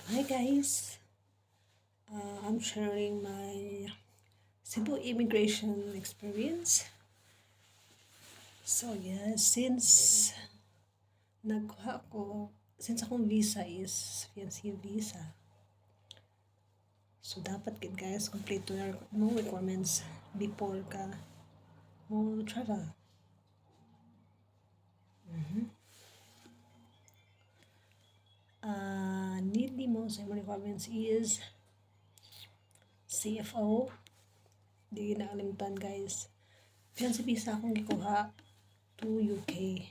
Hi guys, I'm sharing my Cebu immigration experience. So yes, since akong visa is fiancé visa, so dapat gid guys complete na mo requirements before ka mo travel. Need mo sa imong requirements is CFO. Di na kalimutan guys. Fiancé visa akong gikuha to UK.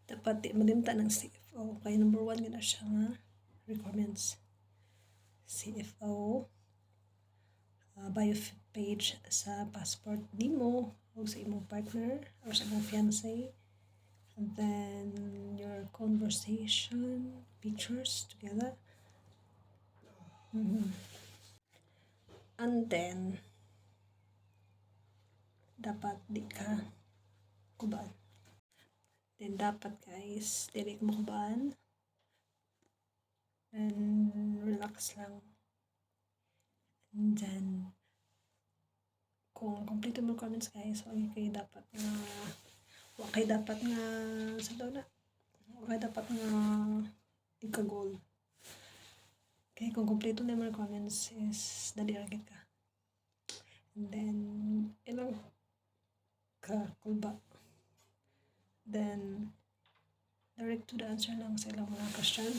Dapat di malimta ng CFO. Kaya number 1 gina siya nga requirements. CFO, bio page sa passport nimo o sa imong partner or sa imong fiancé. And then your conversation pictures together. And then dapat di ka kubaan. Then dapat guys, dili ka makubaan. And relax lang. And then kung complete mo requirements guys, okay dapat nga sa daw na dapat nga ika-goal. Okay, kung kompleto na yung requirements is dali agad ka. And then ilang ka kulba. Then direct to the answer lang sa ilang mga questions.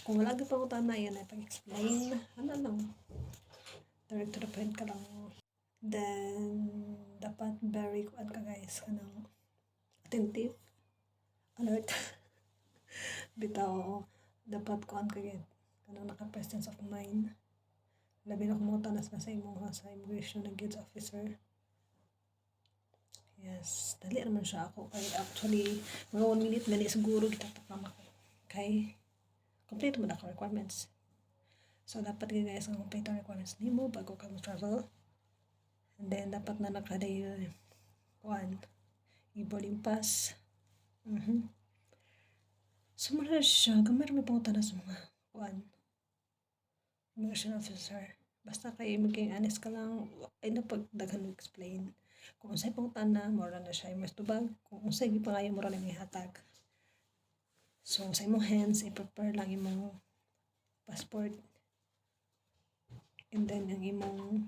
Kung wala ka pang utana, yan ay pag-explain. Ano lang. Direct to the point ka lang. Then dapat very kuan ka guys, kanang attentive, alert. Bitaw dapat kuan ka gid, kanang naka-presence of mind. Labi na kung tanas na sa imo sa immigration na goods officer. Yes, dali naman siya ako. Kay actually, mga 1 minute gani siguro gitatakam ako. Kay complete mo na ako requirements. So dapat guys ang complete requirements nimo bago ka mo-travel. And then dapat na nakaday kuan i-boarding pass. So mara siya, gamay may pangutan sa mga kuan immigration officer. Basta kay maging honest ka lang, ay napagdaghan mo explain. Kung unsay pangutan na, mura na siya mas tubag. Kung unsay gipangayo mura na may hatag. So sa imong hands, i-prepare lang imong passport. And then ang imong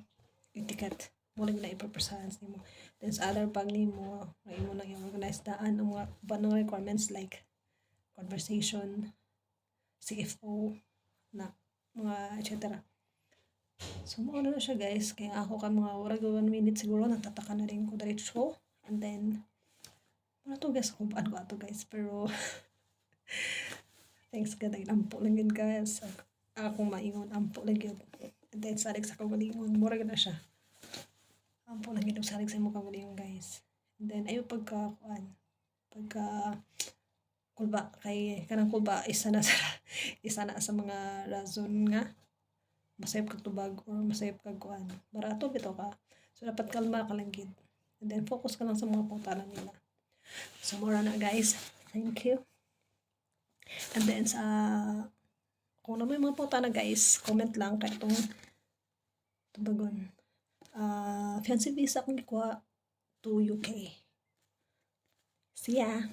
ticket mo lang na i-prepare sa hands nimo. Then sa other bag nimo, nga imo lang i-organize daan ang mga banong requirements like conversation, CFO, na mga etc. So mo na siya guys, kaya ako ka mga warag 1 minute siguro natataka na rin ko diretso. And then wala to guys, kung paano ko ato guys, pero thanks God ay ampo lang yun guys. Akong maingon ampo lang yun. And then salig sa kagalingon, mura na siya. Ampo lang yun salig sa mo kagalingon guys. And then ayo pagka kulba kay kanang kulba isa na sa mga rason nga masayop kag tubag or masayop kag kuan. Barato bitaw ka. So dapat kalma ka lang gid. And then focus ka lang sa mga pangutanan nila. So mura na guys. Thank you. And then sa kung na may mga pangutanan guys, comment lang kay itong tubagon. Fiancé visa akong gikuha to UK. See ya!